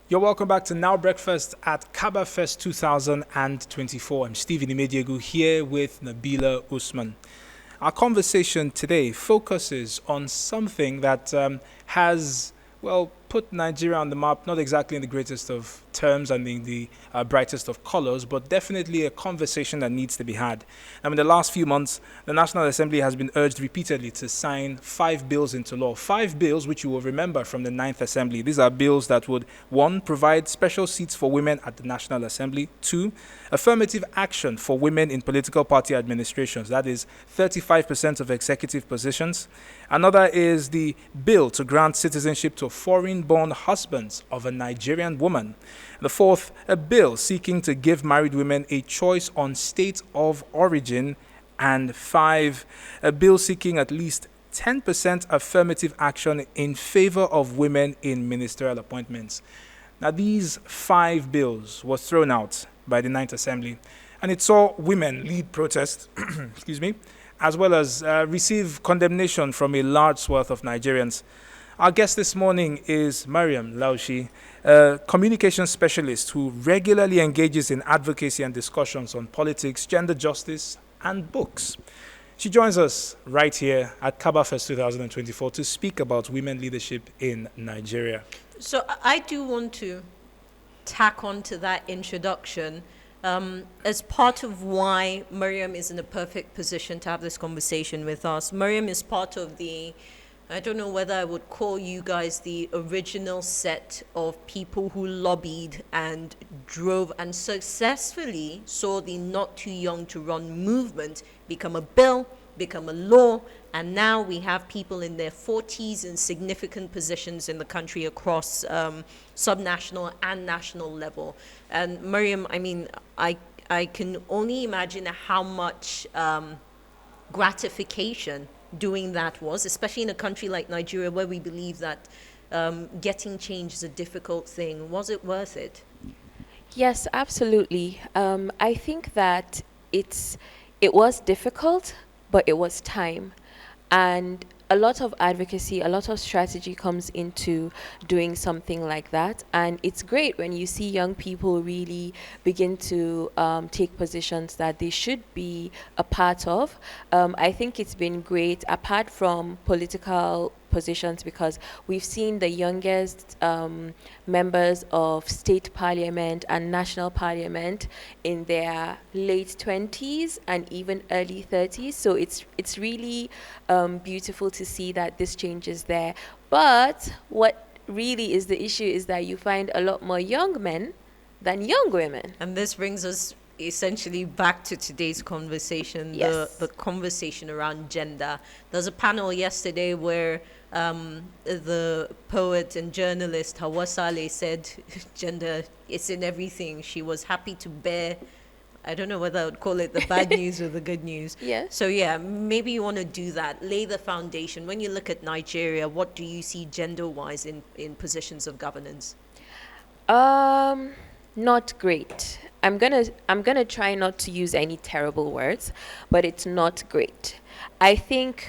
You're welcome back to Now Breakfast at Kaba Fest 2024. I'm Stephen Imediegu here with Nabila Usman. Our conversation today focuses on something that has, put Nigeria on the map, not exactly in the greatest of terms and in the brightest of colors, but definitely a conversation that needs to be had. In the last few months, the National Assembly has been urged repeatedly to sign 5 bills into law. 5 bills which you will remember from the Ninth Assembly. These are bills that would, 1, provide special seats for women at the National Assembly. 2, affirmative action for women in political party administrations. That is 35% of executive positions. Another is the bill to grant citizenship to foreign-born husbands of a Nigerian woman. The fourth, a bill seeking to give married women a choice on state of origin. And 5, a bill seeking at least 10% affirmative action in favor of women in ministerial appointments. Now, these 5 bills were thrown out by the Ninth Assembly, and it saw women lead protests, as well as receive condemnation from a large swath of Nigerians. Our guest this morning is Maryam, Laushi, a communications specialist who regularly engages in advocacy and discussions on politics, gender justice, and books. She joins us right here at Kaba Fest 2024 to speak about women leadership in Nigeria. So I do want to tack on to that introduction as part of why Maryam is in a perfect position to have this conversation with us. Maryam is part of I don't know whether I would call you guys the original set of people who lobbied and drove and successfully saw the Not Too Young to Run movement become a bill, become a law, and now we have people in their 40s in significant positions in the country across subnational and national level. And Maryam, I can only imagine how much gratification doing that was, especially in a country like Nigeria where we believe that getting change is a difficult thing. Was it worth it? Yes, absolutely. I think that it was difficult, but it was time. And a lot of advocacy, a lot of strategy comes into doing something like that. And it's great when you see young people really begin to take positions that they should be a part of. I think it's been great, apart from political positions, because we've seen the youngest members of state parliament and national parliament in their late 20s and even early 30s. So it's really beautiful to see that this change is there. But what really is the issue is that you find a lot more young men than young women. And this brings us essentially back to today's conversation, Yes. the conversation around gender. There was a panel yesterday where the poet and journalist Hawa Saleh said gender is in everything. She was happy to bear, I don't know whether I would call it the bad news or the good news. Yes. So yeah, maybe you want to do that, lay the foundation. When you look at Nigeria, what do you see gender-wise in positions of governance? Not great. I'm gonna try not to use any terrible words, but it's not great. I think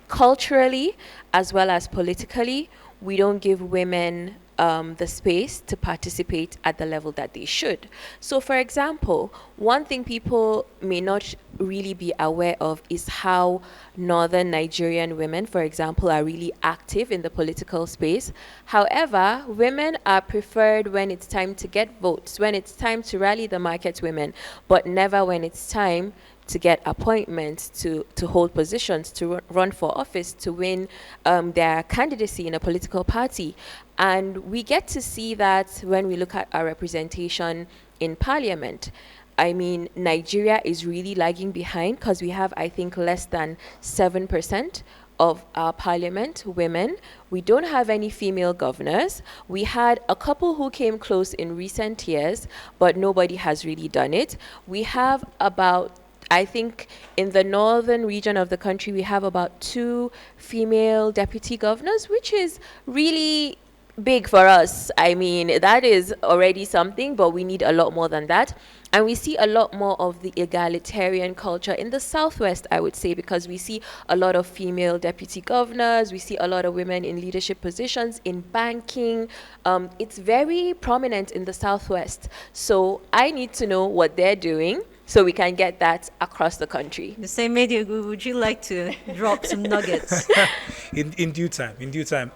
culturally as well as politically, we don't give women the space to participate at the level that they should. So, for example, one thing people may not really be aware of is how northern Nigerian women, for example, are really active in the political space. However, women are preferred when it's time to get votes, when it's time to rally the market women, but never when it's time to get appointments, to hold positions, to run for office, to win their candidacy in a political party. And we get to see that when we look at our representation in parliament. I mean, Nigeria is really lagging behind because we have, I think, less than 7% of our parliament women. We don't have any female governors. We had a couple who came close in recent years, but nobody has really done it. We have about, I think in the northern region of the country, we have about 2 female deputy governors, which is really big for us. I mean, that is already something, but we need a lot more than that. And we see a lot more of the egalitarian culture in the Southwest, I would say, because we see a lot of female deputy governors, we see a lot of women in leadership positions, in banking. It's very prominent in the Southwest. So I need to know what they're doing so we can get that across the country. The same media, would you like to drop some nuggets? In due time, in due time.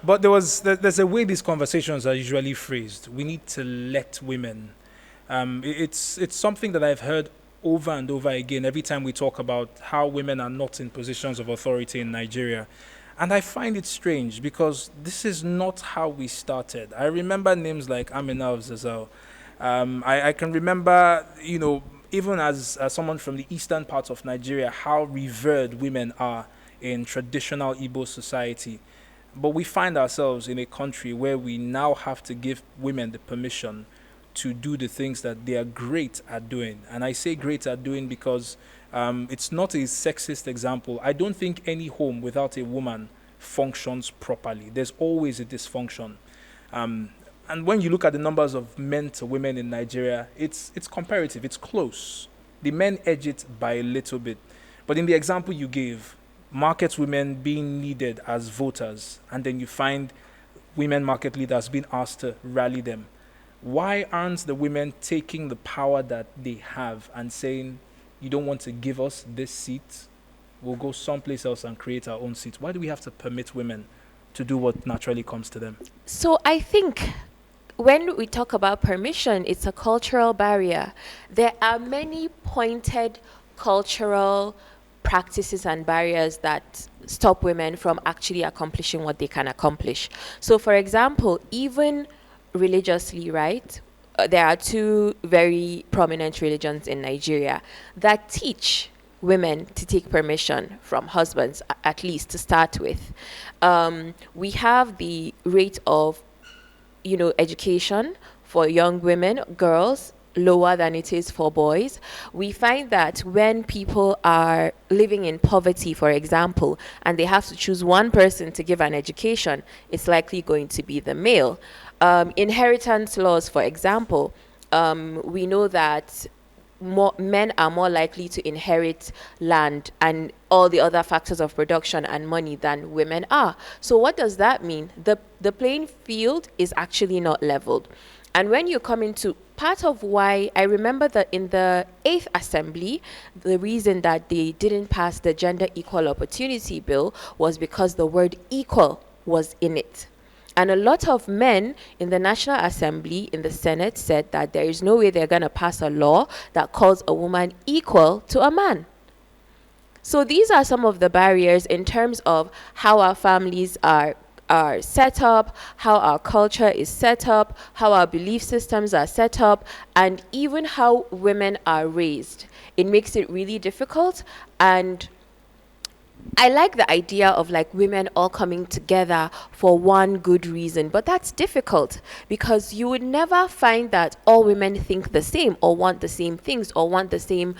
But there's a way these conversations are usually phrased. We need to let women. It's something that I've heard over and over again every time we talk about how women are not in positions of authority in Nigeria. And I find it strange because this is not how we started. I remember names like Amina Zazel. I can remember, even as someone from the eastern part of Nigeria, how revered women are in traditional Igbo society. But we find ourselves in a country where we now have to give women the permission to do the things that they are great at doing. And I say great at doing because it's not a sexist example. I don't think any home without a woman functions properly. There's always a dysfunction. And when you look at the numbers of men to women in Nigeria, it's comparative, it's close. The men edge it by a little bit. But in the example you gave, market women being needed as voters, and then you find women market leaders being asked to rally them. Why aren't the women taking the power that they have and saying, you don't want to give us this seat, we'll go someplace else and create our own seat? Why do we have to permit women to do what naturally comes to them? So I think when we talk about permission, it's a cultural barrier. There are many pointed cultural practices and barriers that stop women from actually accomplishing what they can accomplish. So, for example, even religiously, right? There are two very prominent religions in Nigeria that teach women to take permission from husbands, at least to start with. We have the rate of education for young women, girls, lower than it is for boys. We find that when people are living in poverty, for example, and they have to choose one person to give an education, it's likely going to be the male. Inheritance laws, for example, we know that men are more likely to inherit land and all the other factors of production and money than women are. So what does that mean? The playing field is actually not leveled. And when you come into part of why, I remember that in the 8th Assembly, the reason that they didn't pass the Gender Equal Opportunity Bill was because the word equal was in it. And a lot of men in the National Assembly, in the Senate, said that there is no way they're going to pass a law that calls a woman equal to a man. So these are some of the barriers in terms of how our families are set up, how our culture is set up, how our belief systems are set up, and even how women are raised. It makes it really difficult. And I like the idea of like women all coming together for one good reason, but that's difficult because you would never find that all women think the same or want the same things or want the same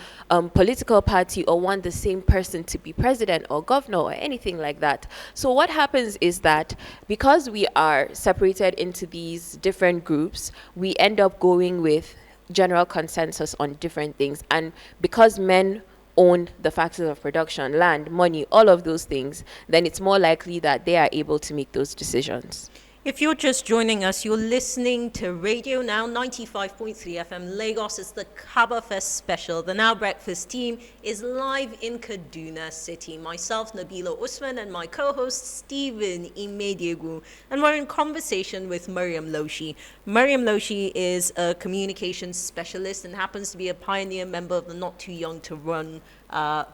political party or want the same person to be president or governor or anything like that. So what happens is that because we are separated into these different groups, we end up going with general consensus on different things. And because men own the factors of production, land, money, all of those things, then it's more likely that they are able to make those decisions. If you're just joining us, you're listening to Radio Now 95.3 FM Lagos. It's the Kaba Fest special. The Now Breakfast team is live in Kaduna City. Myself, Nabila Usman, and my co-host, Stephen Imediegu. And we're in conversation with Maryam Laushi. Maryam Laushi is a communications specialist and happens to be a pioneer member of the Not Too Young to Run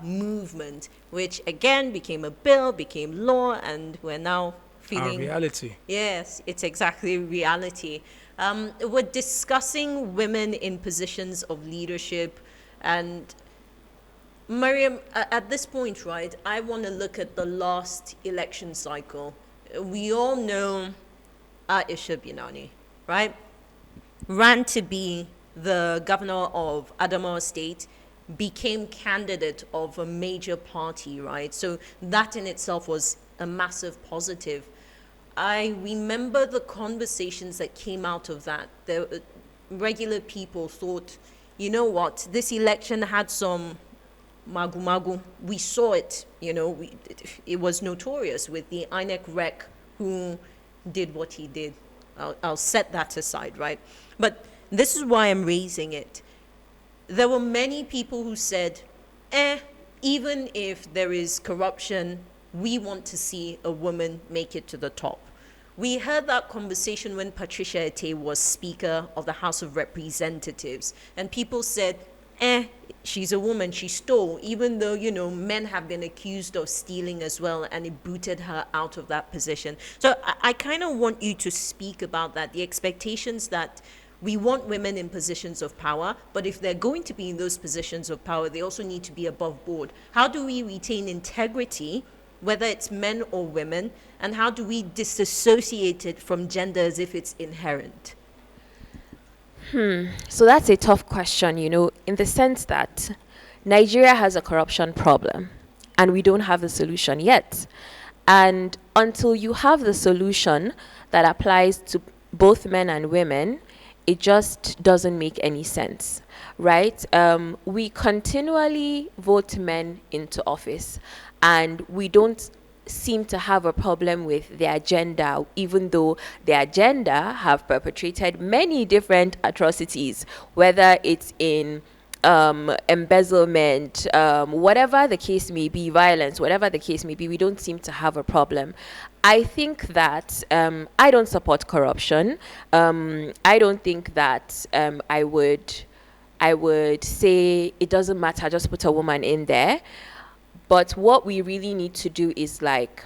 movement, which again became a bill, became law, and we're now feeling our reality. Yes, it's exactly reality. We're discussing women in positions of leadership, and Maryam, at this point, right, I want to look at the last election cycle. We all know Aisha Binani, right, ran to be the governor of Adamawa State, became candidate of a major party, right? So that in itself was a massive positive. I remember the conversations that came out of that. The regular people thought you know what, this election had some magu magu. We saw it, it was notorious with the INEC rec who did what he did. I'll set that aside, right? But this is why I'm raising it. There were many people who said, even if there is corruption, we want to see a woman make it to the top. We heard that conversation when Patricia Ete was Speaker of the House of Representatives, and people said, she's a woman, she stole, even though, men have been accused of stealing as well, and it booted her out of that position. So I kind of want you to speak about that, the expectations that we want women in positions of power, but if they're going to be in those positions of power, they also need to be above board. How do we retain integrity, whether it's men or women, and how do we disassociate it from gender as if it's inherent? So that's a tough question, in the sense that Nigeria has a corruption problem and we don't have the solution yet. And until you have the solution that applies to both men and women, it just doesn't make any sense, right? We continually vote men into office, and we don't seem to have a problem with their agenda, even though their agenda have perpetrated many different atrocities, whether it's in embezzlement, whatever the case may be, violence, whatever the case may be, we don't seem to have a problem. I think that I don't support corruption. I don't think that I would say it doesn't matter, just put a woman in there. But what we really need to do is, like,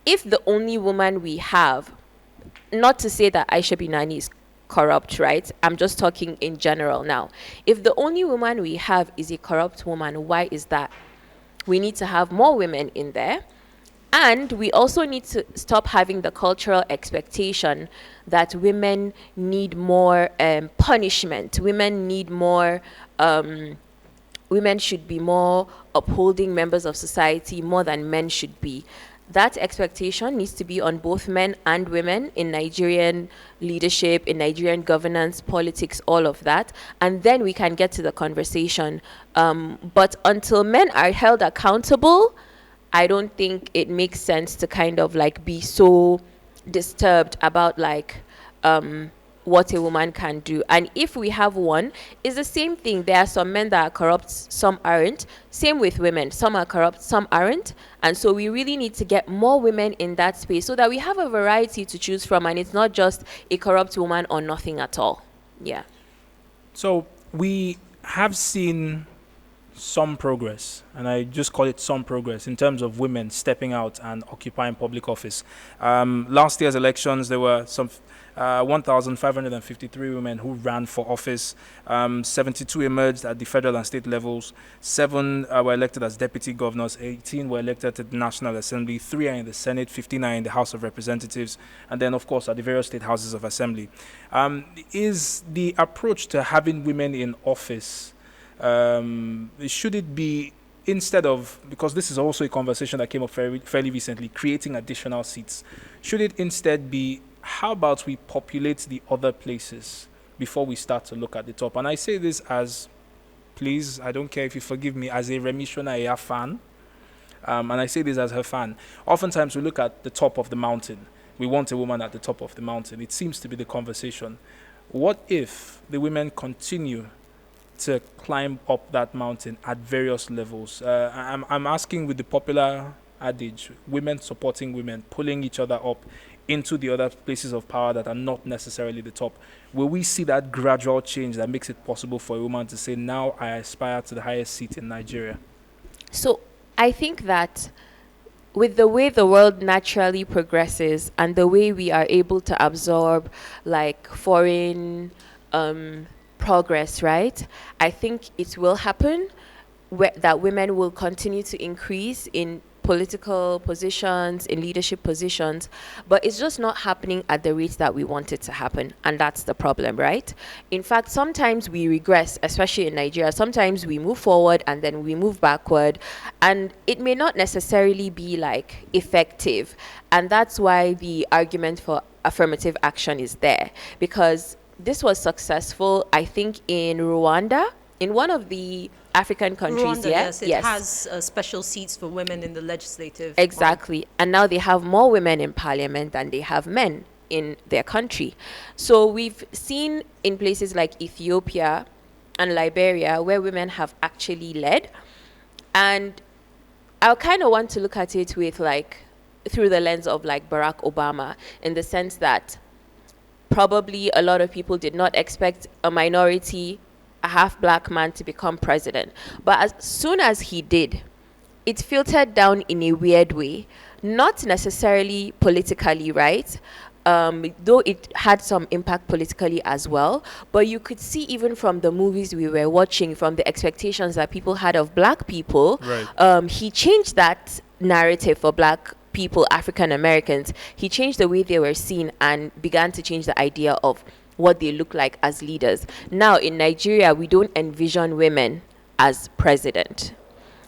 if the only woman we have, not to say that Aisha Binani is corrupt, right? I'm just talking in general now. If the only woman we have is a corrupt woman, why is that? We need to have more women in there. And we also need to stop having the cultural expectation that women need more punishment. Women need more... women should be more upholding members of society more than men should be. That expectation needs to be on both men and women in Nigerian leadership, in Nigerian governance, politics, all of that. And then we can get to the conversation. But until men are held accountable, I don't think it makes sense to kind of like be so disturbed about like what a woman can do. And if we have one, it's the same thing. There are some men that are corrupt, some aren't. Same with women. Some are corrupt, some aren't. And so we really need to get more women in that space so that we have a variety to choose from, and it's not just a corrupt woman or nothing at all. Yeah. So we have seen some progress, and I just call it some progress, in terms of women stepping out and occupying public office. Last year's elections, there were some 1,553 women who ran for office. 72 emerged at the federal and state levels. 7 were elected as deputy governors. 18 were elected to the National Assembly. 3 are in the Senate. 15 are in the House of Representatives. And then, of course, at the various state houses of assembly. Is the approach to having women in office, should it be, instead of, because this is also a conversation that came up fairly recently, creating additional seats, should it instead be, how about we populate the other places before we start to look at the top? And I say this as, please, I don't care if you forgive me, as a Remi Shonaya fan, and I say this as her fan. Oftentimes we look at the top of the mountain. We want a woman at the top of the mountain. It seems to be the conversation. What if the women continue to climb up that mountain at various levels? I'm asking with the popular adage, women supporting women, pulling each other up into the other places of power that are not necessarily the top. Will we see that gradual change that makes it possible for a woman to say, now I aspire to the highest seat in Nigeria? So I think that with the way the world naturally progresses and the way we are able to absorb like foreign progress, right? I think it will happen that women will continue to increase in political positions, in leadership positions, but it's just not happening at the rate that we want it to happen, and that's the problem, right? In fact, sometimes we regress, especially in Nigeria. Sometimes we move forward and then we move backward, and it may not necessarily be like effective, and that's why the argument for affirmative action is there, because this was successful, I think, in Rwanda, in one of the African countries. Rwanda, Yeah, yes, it has special seats for women in the legislative. Exactly. And now they have more women in parliament than they have men in their country. So we've seen in places like Ethiopia and Liberia where women have actually led. And I kind of want to look at it with like through the lens of like Barack Obama, in the sense that probably a lot of people did not expect a minority, a half black man to become president. But as soon as he did, it filtered down in a weird way, not necessarily politically, right? Though it had some impact politically as well. But you could see even from the movies we were watching, from the expectations that people had of black people, Right. he changed that narrative for black people, African Americans. He changed the way they were seen and began to change the idea of what they look like as leaders. Now in Nigeria, we don't envision women as president.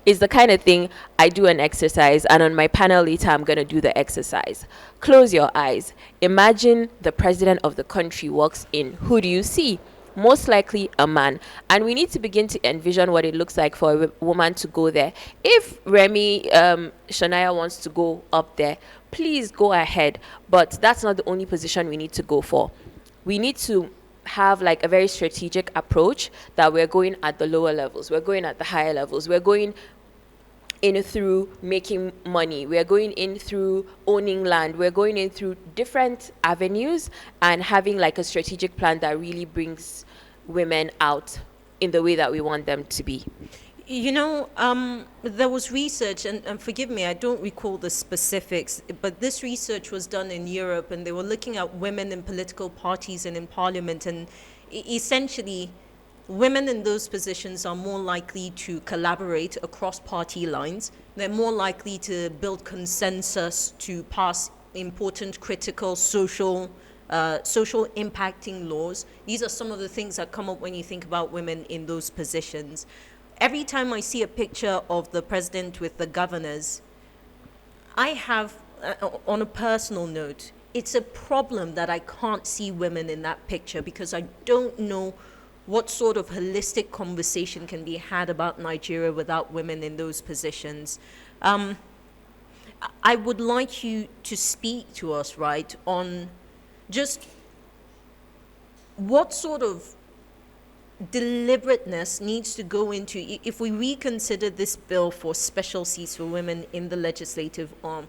It's the kind of thing, I do an exercise, and on my panel later I'm going to do the exercise. Close your eyes. Imagine the president of the country walks in. Who do you see? Most likely a man. And we need to begin to envision what it looks like for a woman to go there. If Remy Shania wants to go up there, please go ahead. But that's not the only position we need to go for. We need to have like a very strategic approach, that we're going at the lower levels, we're going at the higher levels, we're going in through making money, we're going in through owning land, we're going in through different avenues, and having like a strategic plan that really brings women out in the way that we want them to be. You know, there was research, and forgive me, I don't recall the specifics, but this research was done in Europe, and they were looking at women in political parties and in parliament, and essentially, women in those positions are more likely to collaborate across party lines. They're more likely to build consensus to pass important, critical, social impacting laws. These are some of the things that come up when you think about women in those positions. Every time I see a picture of the president with the governors, I have, on a personal note, it's a problem that I can't see women in that picture, because I don't know what sort of holistic conversation can be had about Nigeria without women in those positions. I would like you to speak to us, right, on just what sort of deliberateness needs to go into, if we reconsider this bill for special seats for women in the legislative arm,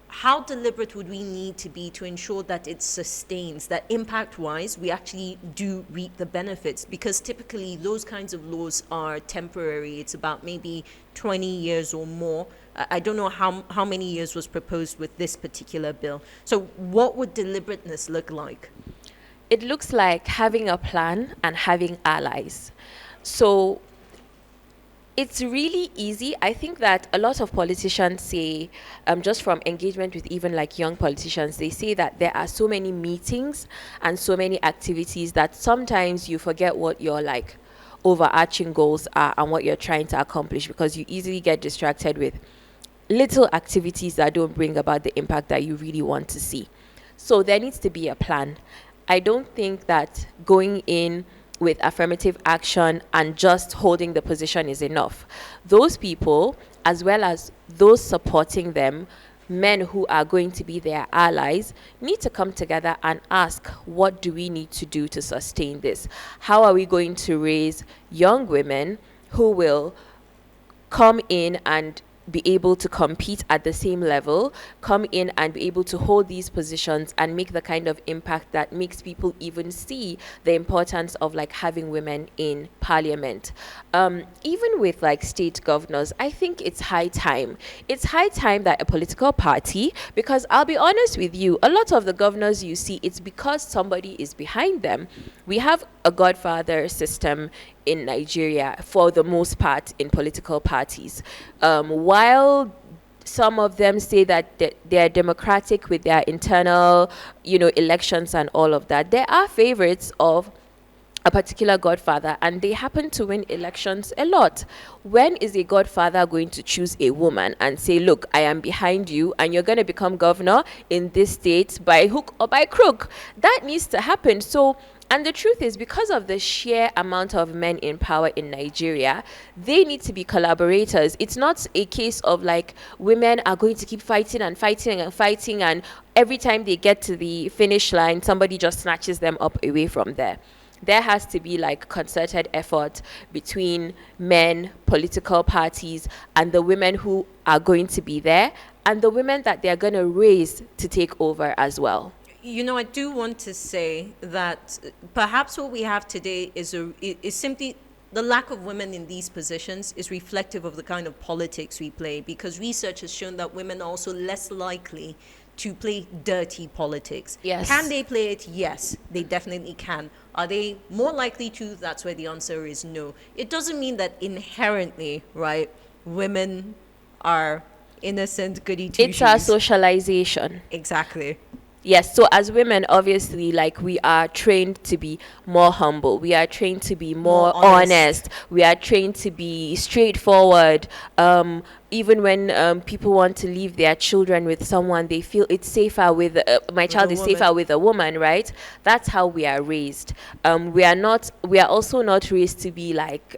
how deliberate would we need to be to ensure that it sustains, that impact-wise we actually do reap the benefits? Because typically those kinds of laws are temporary. It's about maybe 20 years or more. I don't know how many years was proposed with this particular bill. So what would deliberateness look like? It looks like having a plan and having allies. So it's really easy. I think that a lot of politicians say, just from engagement with even like young politicians, they say that there are so many meetings and so many activities that sometimes you forget what your like overarching goals are and what you're trying to accomplish, because you easily get distracted with little activities that don't bring about the impact that you really want to see. So there needs to be a plan. I don't think that going in with affirmative action and just holding the position is enough. Those people, as well as those supporting them, men who are going to be their allies, need to come together and ask, what do we need to do to sustain this? How are we going to raise young women who will come in and be able to compete at the same level, come in and be able to hold these positions and make the kind of impact that makes people even see the importance of like having women in parliament. Even with like state governors, I think it's high time. It's high time that a political party, because I'll be honest with you, a lot of the governors you see, it's because somebody is behind them. We have a godfather system in Nigeria for the most part in political parties. While some of them say that they're democratic with their internal, elections and all of that, there are favorites of a particular godfather, and they happen to win elections a lot. When is a godfather going to choose a woman and say, look, I am behind you and you're going to become governor in this state by hook or by crook? That needs to happen. So And the truth is, because of the sheer amount of men in power in Nigeria, they need to be collaborators. It's not a case of like women are going to keep fighting and fighting and fighting, and every time they get to the finish line, somebody just snatches them up away from there. There has to be like concerted effort between men, political parties, and the women who are going to be there, and the women that they're going to raise to take over as well. You know, I do want to say that perhaps what we have today is simply the lack of women in these positions is reflective of the kind of politics we play, because research has shown that women are also less likely to play dirty politics. Yes. Can they play it? Yes, they definitely can. Are they more likely to? That's where the answer is no. It doesn't mean that inherently, right, women are innocent goody two-shoes. It's our socialization. Exactly. Yes, so as women, obviously, like, we are trained to be more humble. We are trained to be more honest. We are trained to be straightforward. Even when people want to leave their children with someone, they feel it's safer with my child is safer with a woman, right? That's how we are raised. We are also not raised to be like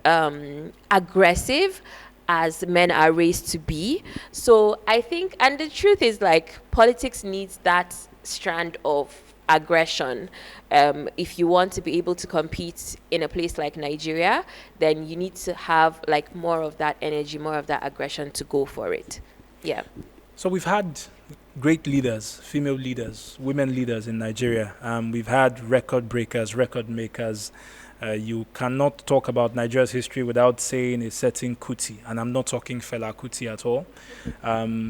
aggressive as men are raised to be. So I think, and the truth is, like, politics needs that strand of aggression. If you want to be able to compete in a place like Nigeria, then you need to have like more of that energy, more of that aggression to go for it. Yeah. So we've had great leaders, female leaders, women leaders in Nigeria. We've had record breakers, record makers. You cannot talk about Nigeria's history without saying a certain Kuti, and I'm not talking Fela Kuti at all.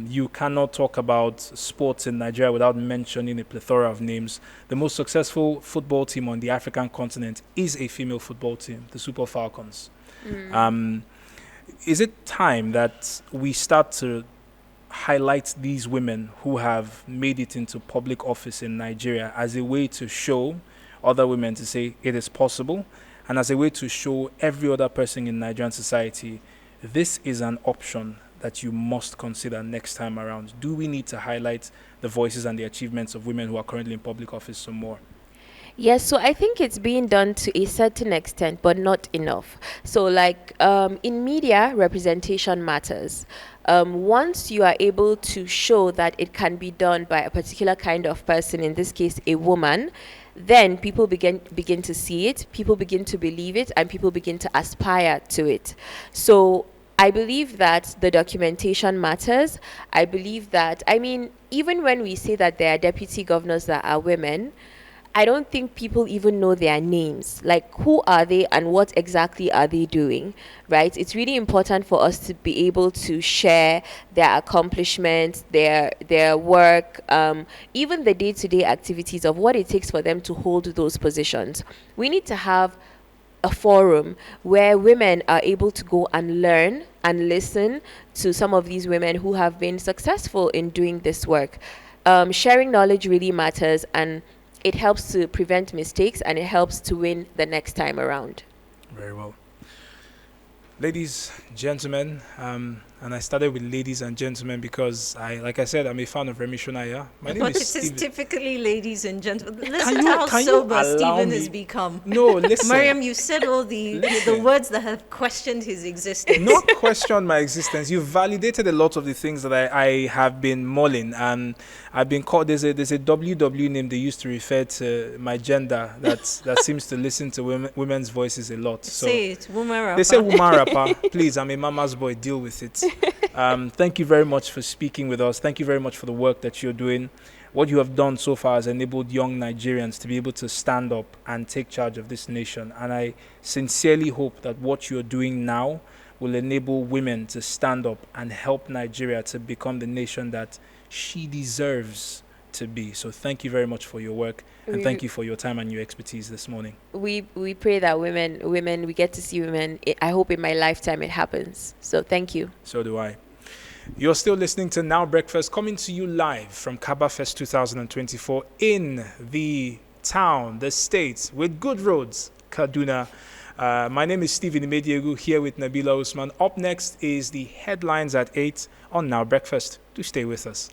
You cannot talk about sports in Nigeria without mentioning a plethora of names. The most successful football team on the African continent is a female football team, the Super Falcons. Is it time that we start to highlight these women who have made it into public office in Nigeria as a way to show other women to say it is possible, and as a way to show every other person in Nigerian society this is an option that you must consider next time around? Do we need to highlight the voices and the achievements of women who are currently in public office some more? Yes, so I think it's being done to a certain extent, but not enough. So like in media, representation matters. Once you are able to show that it can be done by a particular kind of person, in this case a woman, then people begin to see it, people begin to believe it, and people begin to aspire to it. So I believe that the documentation matters. I believe that, I mean, even when we say that there are deputy governors that are women, I don't think people even know their names. Like, who are they and what exactly are they doing, right? It's really important for us to be able to share their accomplishments, their work, even the day-to-day activities of what it takes for them to hold those positions. We need to have a forum where women are able to go and learn and listen to some of these women who have been successful in doing this work. Sharing knowledge really matters, and it helps to prevent mistakes, and it helps to win the next time around. Very well. Ladies, gentlemen, and I started with ladies and gentlemen because like I said, I'm a fan of Remy Shonaya. My name But is it Steven. is typically ladies and gentlemen. Listen to how sober Stephen has become. No, listen. Maryam, you said all the words that have questioned his existence. Not question my existence. You validated a lot of the things that I have been mulling, and I've been called. There's a WW name they used to refer to my gender that seems to listen to women's voices a lot. So say it, woman rapper. they say woman rapper. Please, I'm a mama's boy. Deal with it. Thank you very much for speaking with us. Thank you very much for the work that you're doing. What you have done so far has enabled young Nigerians to be able to stand up and take charge of this nation. And I sincerely hope that what you're doing now will enable women to stand up and help Nigeria to become the nation that she deserves to be. So thank you very much for your work, and thank you for your time and your expertise this morning. We pray that women, we get to see women. I hope in my lifetime it happens. So thank you. So do I. You're still listening to Now Breakfast, coming to you live from Kaba Fest 2024 in the town, the state, with good roads, Kaduna. My name is Stephen Imediegu, here with Nabila Usman. Up next is the headlines at 8 on Now Breakfast. Do stay with us.